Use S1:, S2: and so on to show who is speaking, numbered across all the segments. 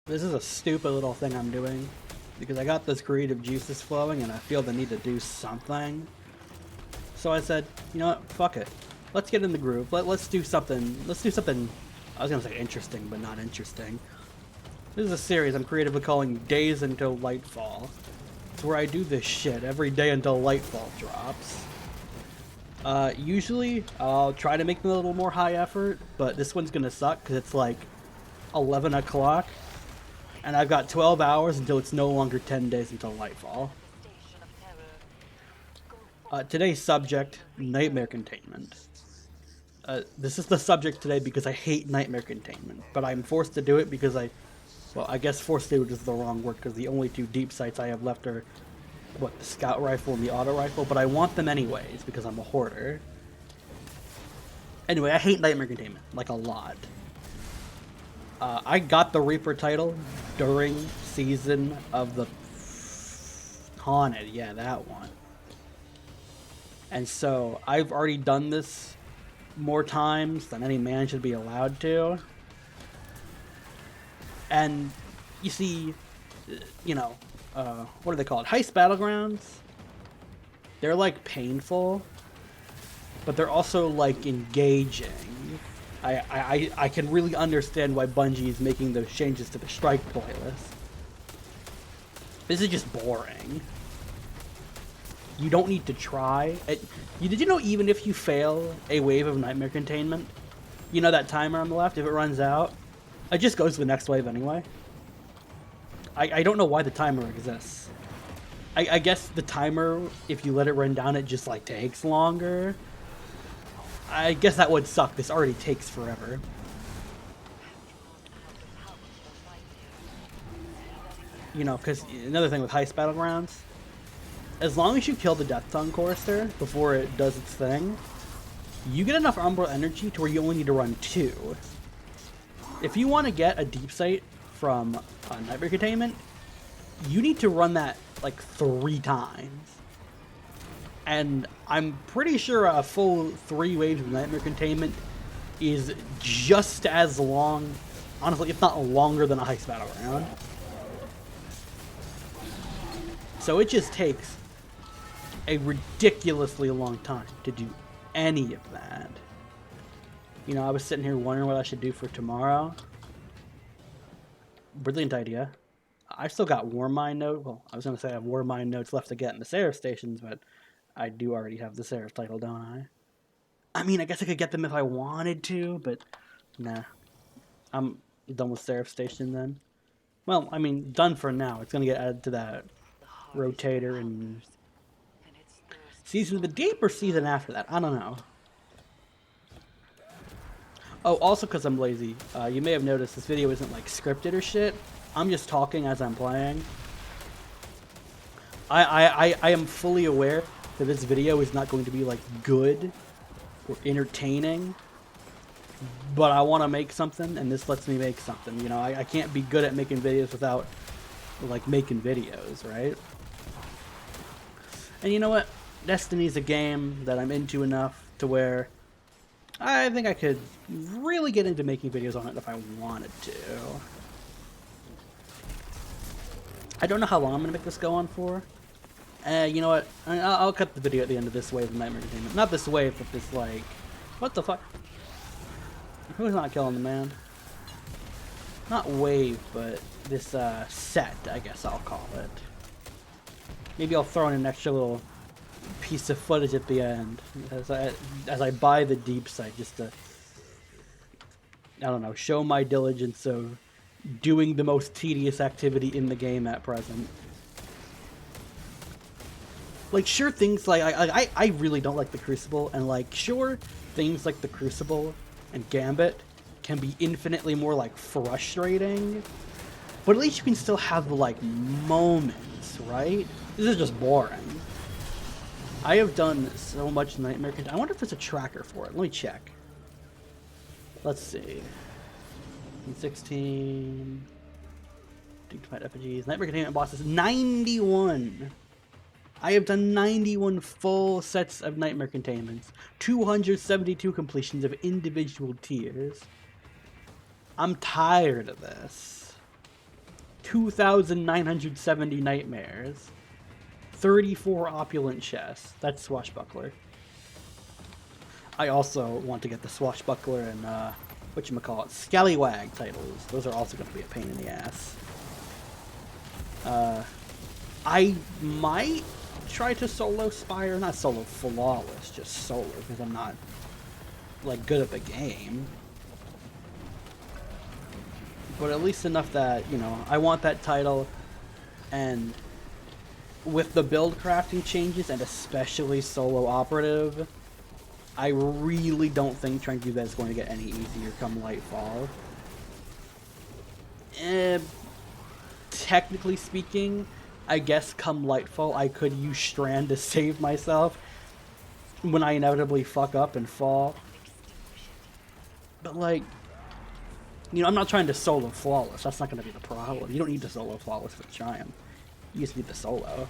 S1: This is a stupid little thing I'm doing because I got this creative juices flowing and I feel the need to do something. So I said, you know what, fuck it. Let's get in the groove. Let's do something. Let's do something. I was gonna say interesting, but not interesting. This is a series I'm creatively calling Days Until Lightfall. It's where I do this shit every day until Lightfall drops. Usually I'll try to make them a little more high effort, but this one's gonna suck because it's like 11 o'clock. And I've got 12 hours until it's no longer 10 days until Lightfall. Today's subject, nightmare containment. This is the subject today because I hate nightmare containment, but I'm forced to do it because well, I guess forced to do it is the wrong word because the only two deep sights I have left are, what, the scout rifle and the auto rifle, but I want them anyways because I'm a hoarder. Anyway, I hate nightmare containment, like a lot. I got the Reaper title during season of the Haunted, yeah, that one. And so I've already done this more times than any man should be allowed to. And you see, you know, what are they called? Heist battlegrounds. They're like painful, but they're also like engaging. I can really understand why Bungie is making those changes to the Strike playlist. This is just boring. You don't need to try. Did you know even if you fail a wave of nightmare containment, you know that timer on the left, if it runs out, it just goes to the next wave anyway. I don't know why the timer exists. I guess the timer, if you let it run down, it just like takes longer. I guess that would suck. This already takes forever. You know, because another thing with Heist Battlegrounds, as long as you kill the Death Tongue Chorister before it does its thing, you get enough Umbral energy to where you only need to run 2. If you want to get a deep sight from Nightmare Containment, you need to run that like 3 times. And I'm pretty sure a full 3 waves of Nightmare Containment is just as long, honestly, if not longer than a Heist Battleground. So it just takes a ridiculously long time to do any of that. You know, I was sitting here wondering what I should do for tomorrow. Brilliant idea. I still got Warmind notes. Well, I was going to say I have Warmind notes left to get in the Seraph stations, but I do already have the Seraph title, don't I? I mean, I guess I could get them if I wanted to, but nah. I'm done with Seraph Station then. Well, I mean, done for now. It's going to get added to that rotator in Season of the Deep or season after that. I don't know. Oh, also because I'm lazy. You may have noticed this video isn't like scripted or shit. I'm just talking as I'm playing. I am fully aware that this video is not going to be like good or entertaining, but I want to make something, and this lets me make something. You know, I can't be good at making videos without like making videos, right? And you know what? Destiny's a game that I'm into enough to where I think I could really get into making videos on it if I wanted to. I don't know how long I'm going to make this go on for. You know what? I'll cut the video at the end of this wave of Nightmare Containment. Not this wave, but this, like... What the fuck? Who's not killing the man? Not wave, but this, set, I guess I'll call it. Maybe I'll throw in an extra little piece of footage at the end. As I buy the deep sight, just to... I don't know, show my diligence of doing the most tedious activity in the game at present. Like, sure, things like I really don't like the Crucible, and like, sure, things like the Crucible and Gambit can be infinitely more like frustrating, but at least you can still have like moments, right? This is just boring. I have done so much Nightmare Containment. I wonder if there's a tracker for it. Let me check. Let's see. 16. Dignified effigies. Nightmare Containment bosses. 91. I have done 91 full sets of Nightmare Containments. 272 completions of individual tiers. I'm tired of this. 2,970 nightmares. 34 opulent chests. That's Swashbuckler. I also want to get the Swashbuckler and, whatchamacallit, Scallywag titles. Those are also going to be a pain in the ass. I might try to solo Spire. Not solo flawless, just solo, because I'm not, like, good at the game. But at least enough that, you know, I want that title, and with the build crafting changes, and especially solo operative, I really don't think trying to do that is going to get any easier come Lightfall. Technically speaking, I guess come Lightfall I could use Strand to save myself when I inevitably fuck up and fall. But like, you know, I'm not trying to solo flawless. That's not going to be the problem. You don't need to solo flawless for Triumph. You just need the solo.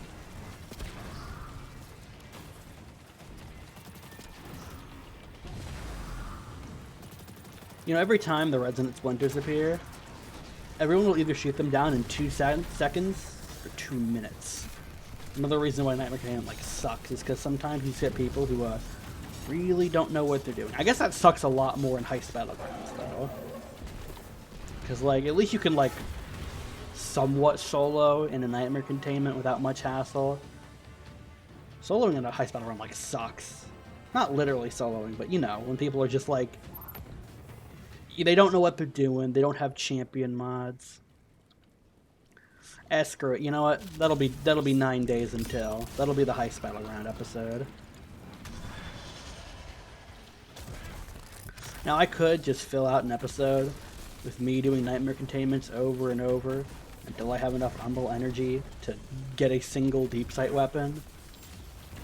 S1: You know, every time the Resonant Splinters appear, everyone will either shoot them down in 2 seconds or 2 minutes. Another reason why Nightmare Containment like sucks is because sometimes you get people who really don't know what they're doing. I guess that sucks a lot more in Heist Battlegrounds though, because like at least you can like somewhat solo in a Nightmare Containment without much hassle. Soloing in a Heist Battleground like sucks. Not literally soloing, but you know, when people are just like, they don't know what they're doing. They don't have champion mods. Screw it. You know what? That'll be 9 days until. That'll be the Heist Battleground episode. Now I could just fill out an episode with me doing Nightmare Containments over and over until I have enough Umbral energy to get a single deep sight weapon.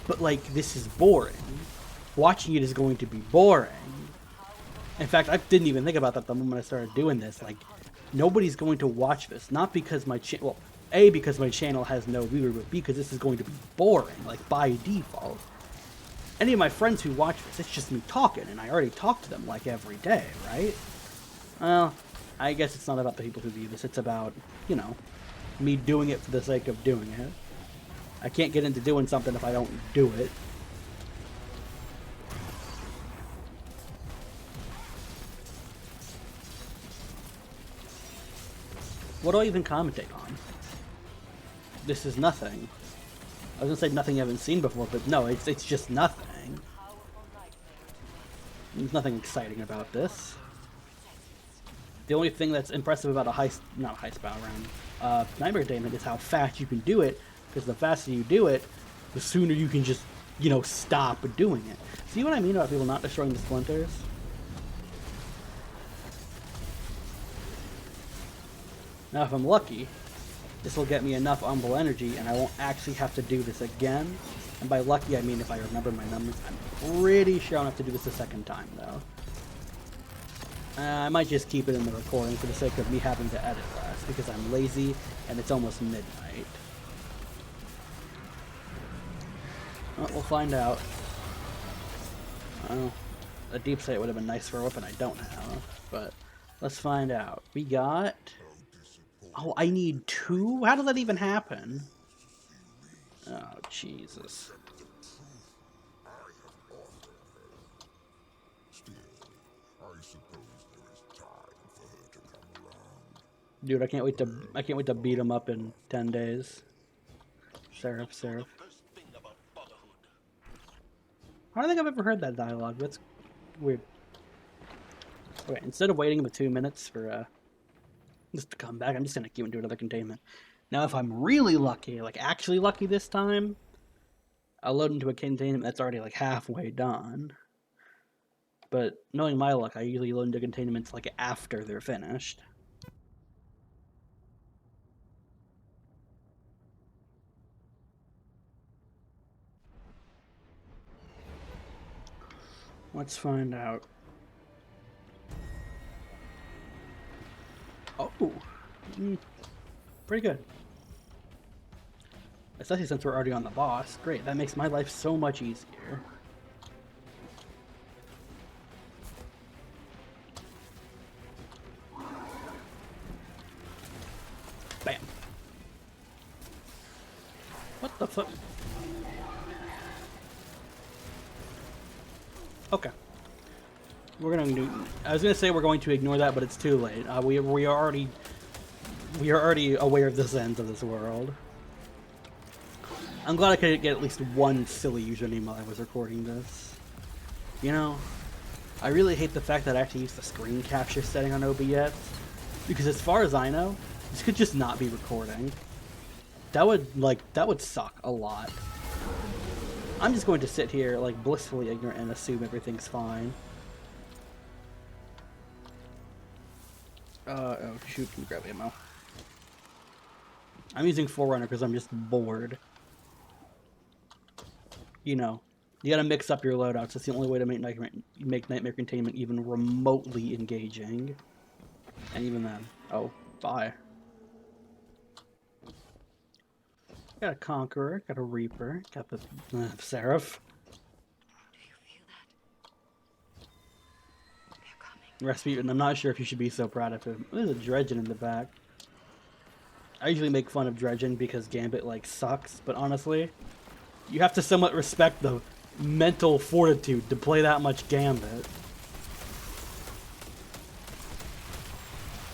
S1: But like, this is boring. Watching it is going to be boring. In fact, I didn't even think about that the moment I started doing this. Like, nobody's going to watch this. Not because my channel... Well, A, because my channel has no viewer, but B, because this is going to be boring, like, by default. Any of my friends who watch this, it's just me talking, and I already talk to them, like, every day, right? Well, I guess it's not about the people who view this. It's about, you know, me doing it for the sake of doing it. I can't get into doing something if I don't do it. What do I even commentate on? This is nothing. I was gonna say nothing you haven't seen before, but no, it's just nothing. There's nothing exciting about this. The only thing that's impressive about not a heist Battleground, Nightmare Containment is how fast you can do it, because the faster you do it, the sooner you can just, you know, stop doing it. See what I mean about people not destroying the splinters? Now, if I'm lucky, this will get me enough Umbral energy, and I won't actually have to do this again. And by lucky, I mean if I remember my numbers. I'm pretty sure I'll have to do this a second time, though. I might just keep it in the recording for the sake of me having to edit less, because I'm lazy, and it's almost midnight. Well, we'll find out. Well, a deep sight would have been nice for a weapon I don't have, but let's find out. We got... Oh, I need 2? How did that even happen? Oh, Jesus. Dude, I can't wait to beat him up in 10 days. Seraph. I don't think I've ever heard that dialogue. That's weird. Okay, instead of waiting the 2 minutes for just to come back, I'm just gonna keep and do another containment. Now, if I'm really lucky, like actually lucky this time, I'll load into a containment that's already like halfway done. But knowing my luck, I usually load into containments like after they're finished. Let's find out. Oh, pretty good. Especially since we're already on the boss. Great, that makes my life so much easier. What the fuck? Okay. We're gonna do. I was gonna say we're going to ignore that, but it's too late. We are already aware of this end of this world. I'm glad I could get at least one silly username while I was recording this. You know, I really hate the fact that I have to use the screen capture setting on OBS, because as far as I know, this could just not be recording. That would suck a lot. I'm just going to sit here like blissfully ignorant and assume everything's fine. Oh shoot, can you grab ammo? I'm using Forerunner because I'm just bored. You know, you gotta mix up your loadouts. That's the only way to make Nightmare Containment even remotely engaging. And even then, oh, bye. Got a Conqueror, got a Reaper, got the Seraph.
S2: Do you feel that? They're coming.
S1: Rasputin, I'm not sure if you should be so proud of him. There's a Dredgen in the back. I usually make fun of Dredgen because Gambit, like, sucks, but honestly, you have to somewhat respect the mental fortitude to play that much Gambit.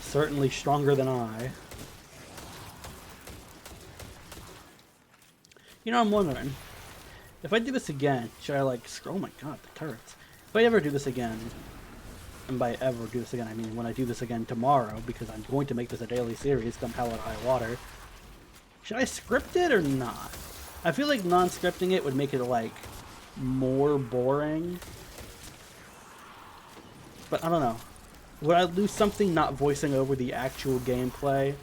S1: Certainly stronger than I. You know, I'm wondering, if I do this again, should I like scroll? Oh my god, the turrets. If I ever do this again, and by ever do this again, I mean when I do this again tomorrow, because I'm going to make this a daily series come hell or high water, should I script it or not? I feel like non-scripting it would make it like more boring. But I don't know. Would I lose something not voicing over the actual gameplay?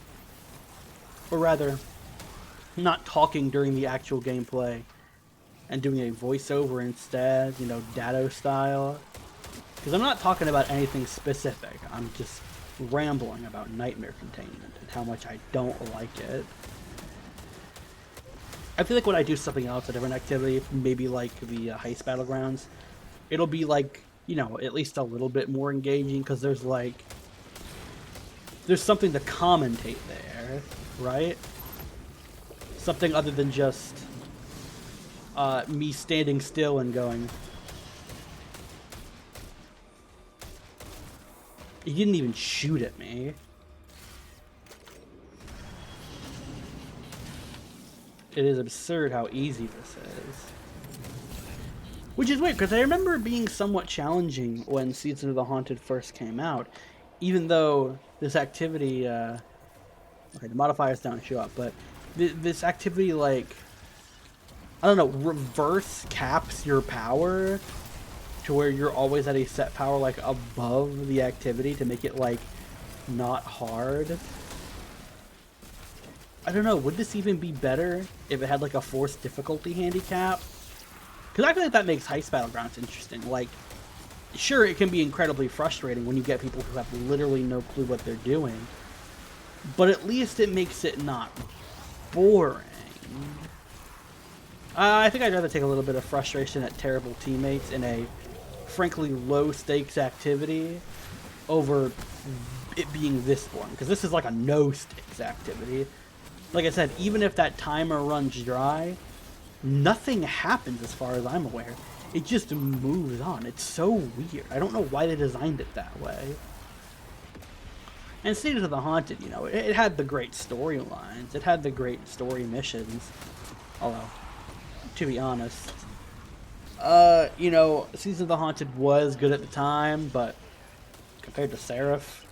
S1: Or rather, not talking during the actual gameplay and doing a voiceover instead, you know, Datto style. Because I'm not talking about anything specific. I'm just rambling about Nightmare Containment and how much I don't like it. I feel like when I do something else, a different activity, maybe like the Heist Battlegrounds, it'll be like, you know, at least a little bit more engaging because there's like, there's something to commentate there, right? Something other than just me standing still and going, he didn't even shoot at me. It is absurd how easy this is. Which is weird, because I remember it being somewhat challenging when Season of the Haunted first came out. Even though this activity, okay, the modifiers don't show up, but this activity, like, I don't know, reverse caps your power to where you're always at a set power, like, above the activity to make it, like, not hard. I don't know, would this even be better if it had, like, a forced difficulty handicap? Because I feel like that makes Heist Battlegrounds interesting. Like, sure, it can be incredibly frustrating when you get people who have literally no clue what they're doing, but at least it makes it not boring. I think I'd rather take a little bit of frustration at terrible teammates in a frankly low-stakes activity over it being this boring, because this is like a no-stakes activity. Like I said, even if that timer runs dry, nothing happens as far as I'm aware. It just moves on. It's so weird. I don't know why they designed it that way. And Season of the Haunted, you know, it had the great storylines. It had the great story missions. Although, to be honest, you know, Season of the Haunted was good at the time, but compared to Seraph,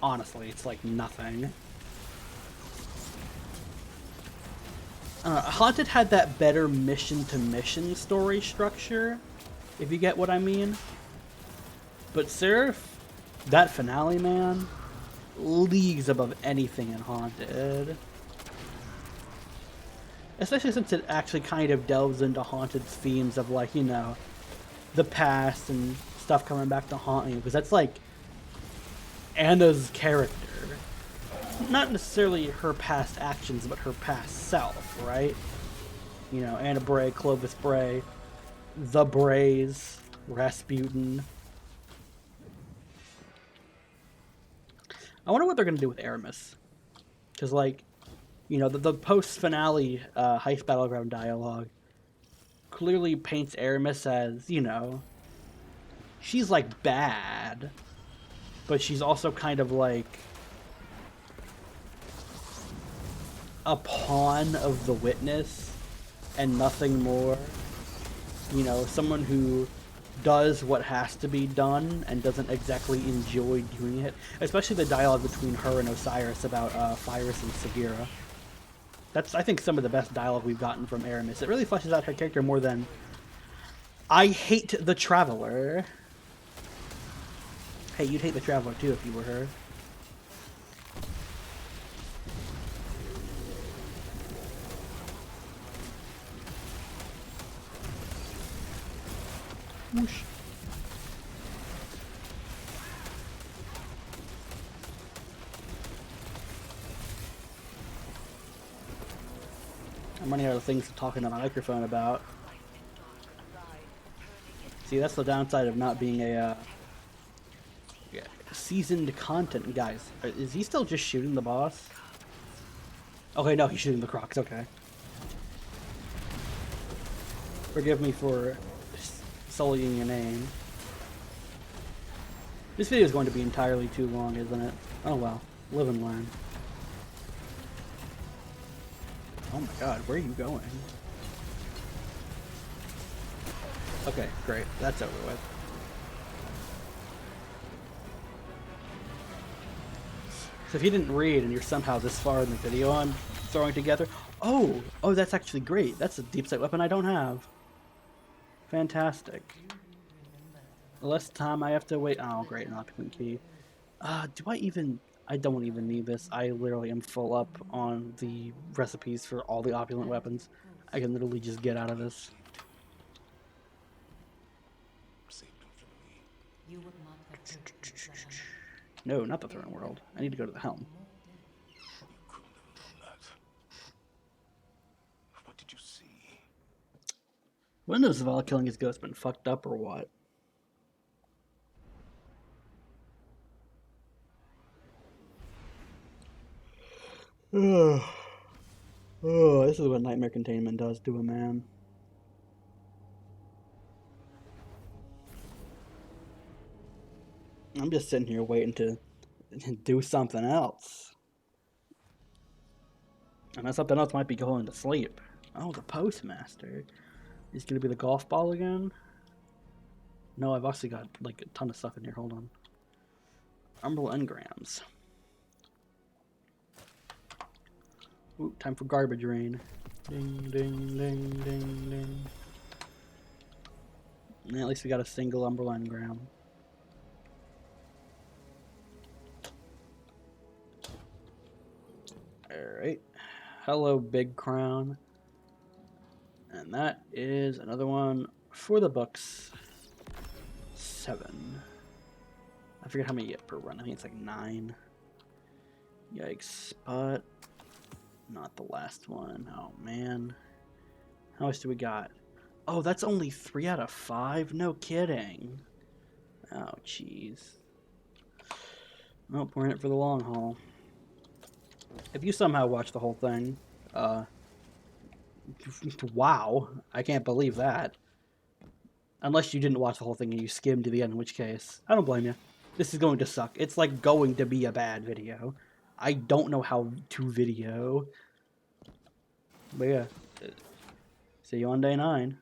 S1: honestly, it's like nothing. Haunted had that better mission-to-mission story structure, if you get what I mean. But Seraph, that finale, man, leagues above anything in Haunted. Especially since it actually kind of delves into Haunted's themes of, like, you know, the past and stuff coming back to haunt you. Because that's, like, Anna's character. Not necessarily her past actions, but her past self, right? You know, Anna Bray, Clovis Bray, the Brays, Rasputin. I wonder what they're going to do with Aramis. Because, like, You know, the post-finale Heist Battleground dialogue clearly paints Aramis as, you know, she's like bad, but she's also kind of like a pawn of the witness and nothing more. You know, someone who does what has to be done and doesn't exactly enjoy doing it. Especially the dialogue between her and Osiris about Pyrrhus and Sagira. That's, I think, some of the best dialogue we've gotten from Aramis. It really fleshes out her character more than I hate the Traveler. Hey, you'd hate the Traveler too if you were her. Whoosh. I'm running out of things to talk into my microphone about. See, that's the downside of not being a seasoned content, guys. Is he still just shooting the boss? Okay, no, he's shooting the Crocs. Okay. Forgive me for sullying your name. This video is going to be entirely too long, isn't it? Oh well, live and learn. Oh my god, where are you going? Okay, great. That's over with. So if you didn't read and you're somehow this far in the video I'm throwing together... Oh! Oh, that's actually great. That's a deep sight weapon I don't have. Fantastic. The less time I have to wait... Oh, great. An opulent key. Do I even... I don't even need this. I literally am full up on the recipes for all the opulent weapons. I can literally just get out of this. No, not the Throne World. I need to go to the Helm.
S3: What did you see?
S1: When has Zavala killing his ghost been fucked up or what? Oh, this is what Nightmare Containment does to a man. I'm just sitting here waiting to do something else. And that something else might be going to sleep. Oh, the Postmaster. Is gonna be the golf ball again? No, I've also got like a ton of stuff in here. Hold on. Umbral engrams. Ooh, time for garbage rain. Ding, ding, ding, ding, ding. And at least we got a single Umbral engram. Alright. Hello, Big Crown. And that is another one for the books. 7. I forget how many you get per run. I think it's like 9. Yikes. But not the last one. Oh, man. How much do we got? Oh, that's only 3 out of 5? No kidding. Oh, jeez. Nope, we're in it for the long haul. If you somehow watch the whole thing, wow, I can't believe that. Unless you didn't watch the whole thing and you skimmed to the end, in which case, I don't blame you. This is going to suck. It's like going to be a bad video. I don't know how to video. But yeah, see you on day 9.